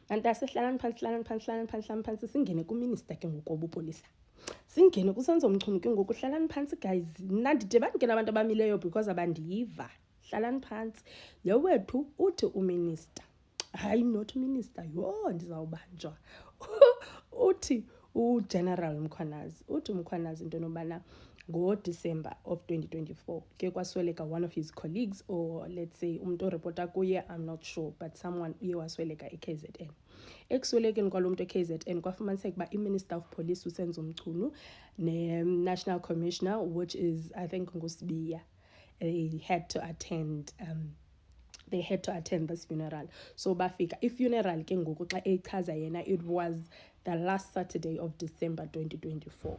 kanti asihlalani phansi singene kuminister ke ngokobupolisa, singene kusenzo Mchunu ke ngoku. Hlalani phansi guys, mna ndide bandingena abantu abamileyo because abandiyiva. Hlalani phansi. Lo wethu uthi uminister, hayi not minister, yho ndizawubanjwa. Uthi uGeneral Mkhwanazi, uthi uMkhwanazi into nobana ngo-December of 2024 ke kwasweleka one of his colleagues, or let's say umuntu oreporta kuye, I'm not sure, but someone uye wasweleka eKZN. Ekuswelekeni kwalo muntu eKZN kwafumaniseka uba i-Minister of Police uSenzo Mchunu ne-National Commissioner, which is I think nguSibiya, they had to attend this funeral. So bafika i-funeral ke ngoku xa echaza yena, it was the last Saturday of December 2024.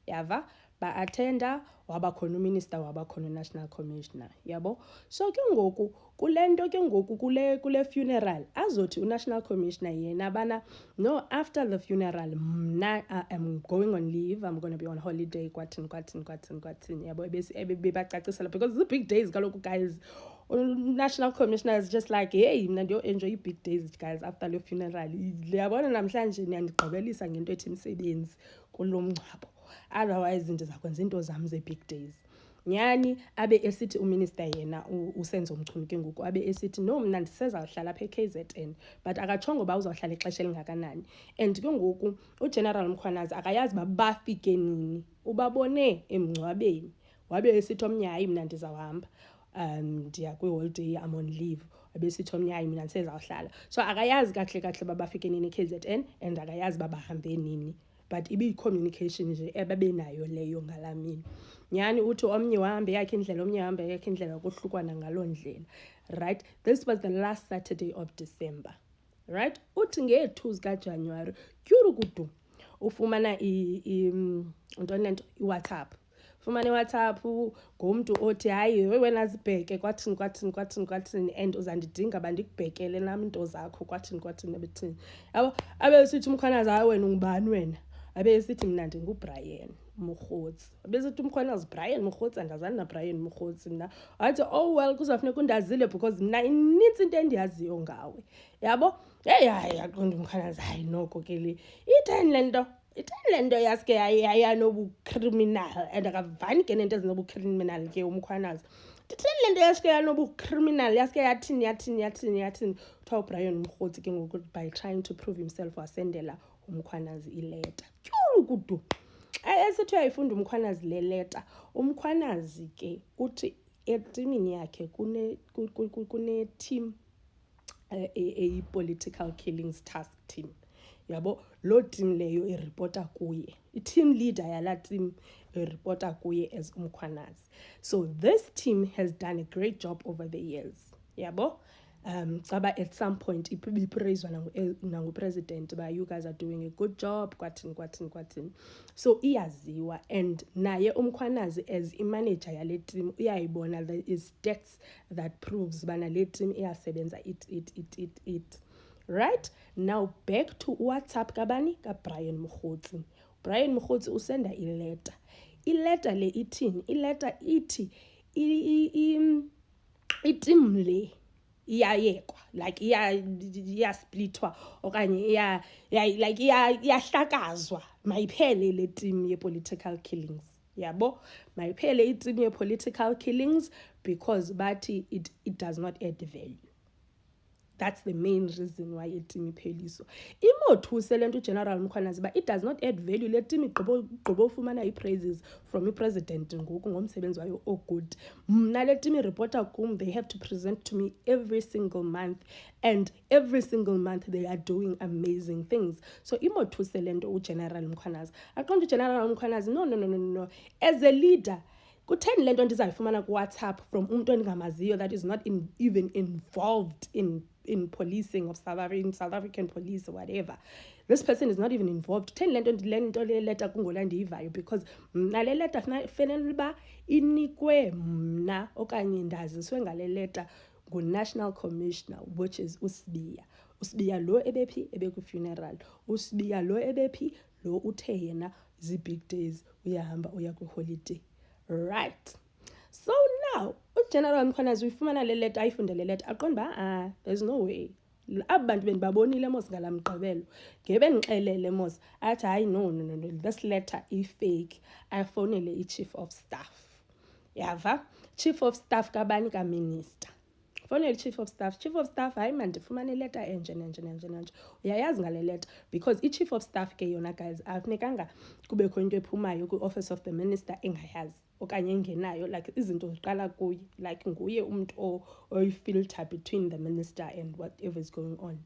Yava ba-attenda, wabakhona uminister, wabakhona national commissioner, yabo. So ke ngoku kule nto ke ngoku kule funeral azothi unational commissioner yena bana, no, after the funeral mna I'm going on leave, I'm going to be on holiday, kwathini yabo. Bebacacisela because the big days kaloku guys. National commissioner is just like, hey mna ndiyo enjoy big days guys after the funeral. Liyabona namhlanje niyandigqibelisa ngento ethi msebenzi kulo mngcwabo, otherwise ndizakwenza into zam ze-big days. Nyani abe esithi uminister yena uSenzo Mchunu ke ngoku abe esithi no, mna ndisezawuhlala apha eKZN, but akatshongo uba uzawuhlala ixesha elingakanani. And ke ngoku uGeneral Mkhwanazi akayazi uba bafike nini, ubabone emngcwabeni, wabe esithi omnye hayi mna ndizawuhamba, ndiya kwi-holiday, I'm on leave. Abesithi omnye hayi mina ndisezawuhlala. So akayazi kahle uba bafike nini eKZN, and akayazi uba bahambe nini, but ibi-communication nje ebabenayo leyo ngalaa mini. Nyani uthi omnye wahambe yakhe indlela, omnye wahambe yakhe indlela, kuhlukwana ngaloo ndlela, right? This was the last Saturday of December, right? Uthi nge-2 zikaJanuwari kudu ufumana iWhatsApp. Fumane WhatsApp ngomntu othi hayi wena zibheke kwathini and uzandidinga bandikubhekele nami into zakho kwathini ebethini, yabo. Abe sithi uMkhwanazi hayi wena ungubani wena, abe sithi mna ndinguBrian Mokgotsi, abe sithi uMkhwanazi Brian Mokgotsi, andazani na Brian Mokgotsi mna. Wathi oh well kuzafuneka undazile because mna inintsi into endiyaziyo ngawe, yabo. Hayi aqonda uMkhwanazi hayi noko ke le itheni le nto yaske yanobu-criminal, and akavani ke nento ezinobu-criminal ke uMkhwanazi. Itheni le nto yaske yanobu-criminal, yaske yathini. Kuthiwa uBrian Mokgotsi ke ngoku by trying to prove himself wasendela uMkhwanazi ileta. Kudu esithi uyayifunda uMkhwanazi le leta. uMkhwanazi ke uthi etimini yakhe kune-team, a-political killings task team, yabo. Lo team leyo iripota kuye, i-team leader yala team iripota kuye as uMkhwanazi. So this team has done a great job over the years, yabo. Caba at some point ipraiswa nangu-president ba you guys are doing a good job kwathini. So iyaziwa, and naye uMkhwanazi as imanager yale team uyayibona there is stats that proves bana le team iyasebenza it. Right now back to WhatsApp kabani kaBrian Mokgotsi. Brian Mokgotsi usenda ileta le ithini, ileta ithi itim le iyayekwa, like iyasplitwa okanye like iyahlakazwa, mayiphele le team ye-political killings, yabo. Mayiphele i-team ye-political killings because bathi it does not add value. That's the main reason why i-team ipheliswa. Imothuse le nto uGeneral Mkhwanazi ba it does not add value, le team igqiba ufumana i-praises from i-president ngoku ngomsebenzi wayo good. Mna le team iripota kum, they have to present to me every single month, and every single month they are doing amazing things. So imothuse le nto uGeneral Mkhwanazi. Aqonda uGeneral Mkhwanazi no, as a leader kutheni le nto ndizayifumana kuWhatsApp from umuntu endingamaziyo that is not even involved in policing of South African police or whatever. This person is not even involved. Kutheni le nto le leta kungola ndiyivayo, because mna le leta fanele uba inikwe mna okanye ndaziswe ngale leta ngu-National Commissioner, which is uSibiya lo ebephi ebekwi-funeral, uSibiya lo ebephi lo uthe yena zi-big days uyahamba uya kwi-holiday. Right. So now uGeneral Mkhwanazi uyifumana le leta, ayifunde le leta, aqonda uba there's no way aba bantu bendibabonile mos ngalamgqibelo ngebe ndixelele mos athi hayi no this letter i-fake afonele i-chief of staff yava chief of staff kabani kaminister fonele i-chief of staff hayi mandifumane ileta enje nenje uyayazi ngale letter because i-chief of staff ke yona guys akufunekanga kubekho into ephumayo kwi-office of the minister engayazi okanye engenayo like izinto ziqala kuye like nguye umuntu oyi-filter between the minister and whatever is going on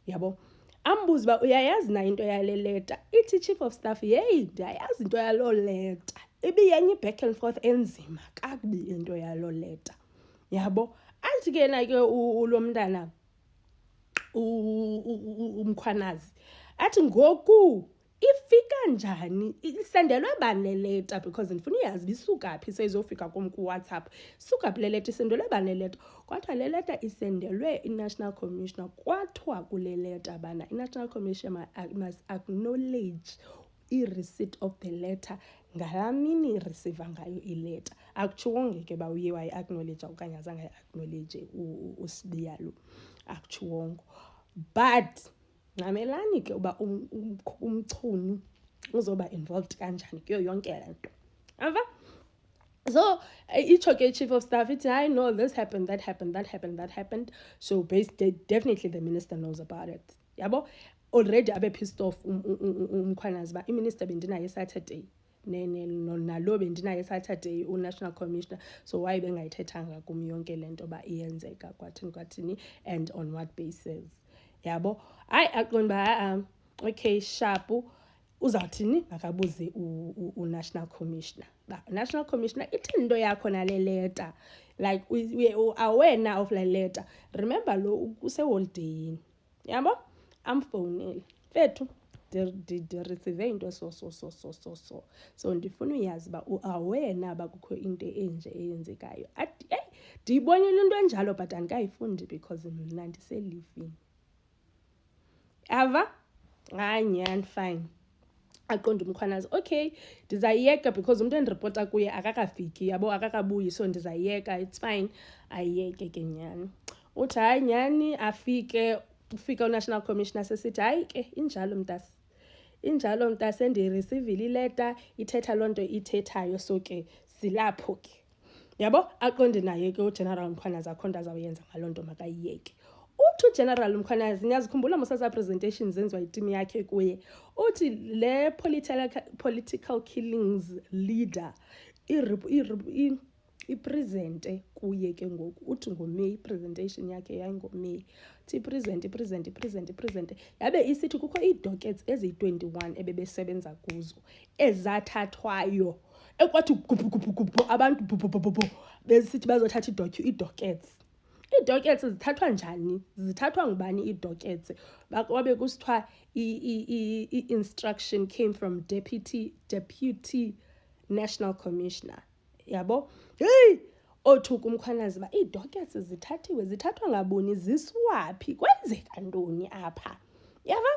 yabo ambuze uba uyayazi na into yale leta ithi chief of staff yeyi ndiyayazi into yaloo leta ibiyenye i-back and forth enzima kakubi into yaloo leta yabo athi ke na ke lo mntana umkhwanazi athi ngoku ifika njani isendelwe bani leta because ndifuna uyazi bisuka phi seyizofika kum ku-WhatsApp suka phi le leta isendelwe bani leta kwathiwa le leta isendelwe i-National Commissioner kwathiwa kule leta bana i-National Commissioner must acknowledge i-receipt of the letter ngalaa mini ireceiva ngayo ileta akutshiwonge ke uba uye wayi-acknowledge okanye azange ayi-acknowledge uSibiya lo akutshiwongo but ngamelani ke uba umchunu uzoba involved kanjani kuyo yonke le nto ava so itsho ke chief of staff ithi I know this happened that happened so basically definitely the minister knows about it yabo already abe pissed off umkhwanazi ba iminister bendinaye Saturday nalo bendinaye Saturday uNational Commissioner so why bengayithethanga kum yonke lento ba iyenzeka kwathini and on what basis yabo hayi aqonda ba okay sharp uzawuthini makabuze uNational Commissioner ba National Commissioner ithi into yakho nale letter like we aware of la letter remember lo use holiday yabo amfonele fethu de receive into so ndifuna uyazi ba aware ba kukho into enje eyenzekayo athi hey ndiyibonile into enjalo but andikayifundi because mina ndiselivini ava nganyani fine aqonda umkhwanazi okay ndizayiyeka because umuntu endireporta kuye akakafiki yabo akakabuyi so ndizayiyeka it's fine ayiyeke ke nyani uthi hayi nyani afike ufika uNational Commissioner sesithi hayi ke injalo mntase ndireceive ileta ithetha lonto ithethayo so ke silapho ke yabo aqonde naye ke uGeneral Mkhwanazi akhonda azawuyenza ngalonto makayiyeke uthi uGeneral Mkhwanazi niyazikhumbula mosasa presentations zenziwa iteam yakhe kuye uthi le political killings leader ipresente kuye ke ngoku uthi ngoMay presentation yakhe yayingomay thi present yabe isithi kukho idockets ezi21 ebebesebenza kuzo ezathathwayo ekwathi gubhu abantu besithi bazothatha idockets zithathwa njani zithathwa ngubani idockets babe kusithiwa i-instruction came from deputy National Commissioner yabo hey othuka umkhwanazi ba idockets zithathwa ngaboni ziswaphi kwenzeka ntoni apha yava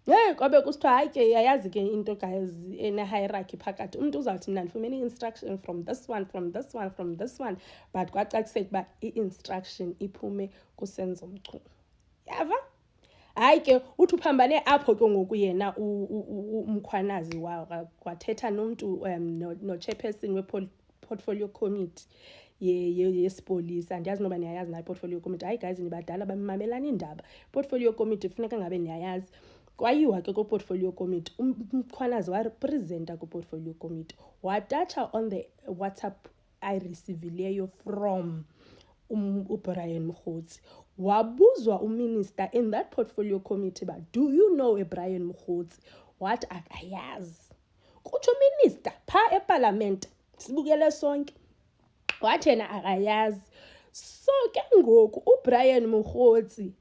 hey kwabe kusithiwa hayi ke yayazi ke into guys ene hierarchy phakathi umuntu uzawuthi mina ndifumene instruction from this one but kwacacise ba i-instruction iphume kusenzo mchunu yava hayi ke uthi uphambane apho ke ngoku yena umkhwanazi kwathetha nomuntu no chairperson we-portfolio committee yesipolisa andiyazi noba niyayazi nayo portfolio committee hayi guys nibadala bamimamelana indaba portfolio committee kufuneka ngabe niyayazi kwayiwa ke ku-portfolio committee umkhwanazi warepresenta ku-portfolio committee watatsha on the WhatsApp ayirecivileyo from uBrian Mkhotsi wabuzwa uminister in that portfolio committee ba do you know uBrian Mkhotsi what akayazi kutsho minister pha eparliament sibukele sonke wathena akayazi so ke ngoku uBrian Mkhotsi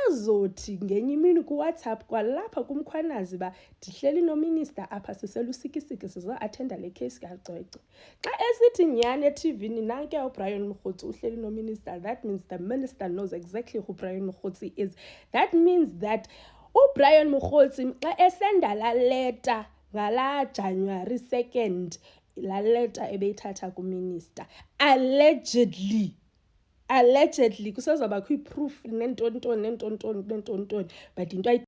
azothi ngenye imini ku-WhatsApp kwalapha kumkhwanazi ba ndihleli nominister apha siselusikisiki sizo-athenda le case kacwecwe xa esithi nyani eTV-ni nanke uBrian Mkhotsi uhleli nominister that means the minister knows exactly who Brian Mkhotsi is that means that uBrian Mkhotsi xa esenda la letter ngala January 2nd la letter ebeyithatha kuminister allegedly allegedly kusezawubakho ii-proof nentontoni but into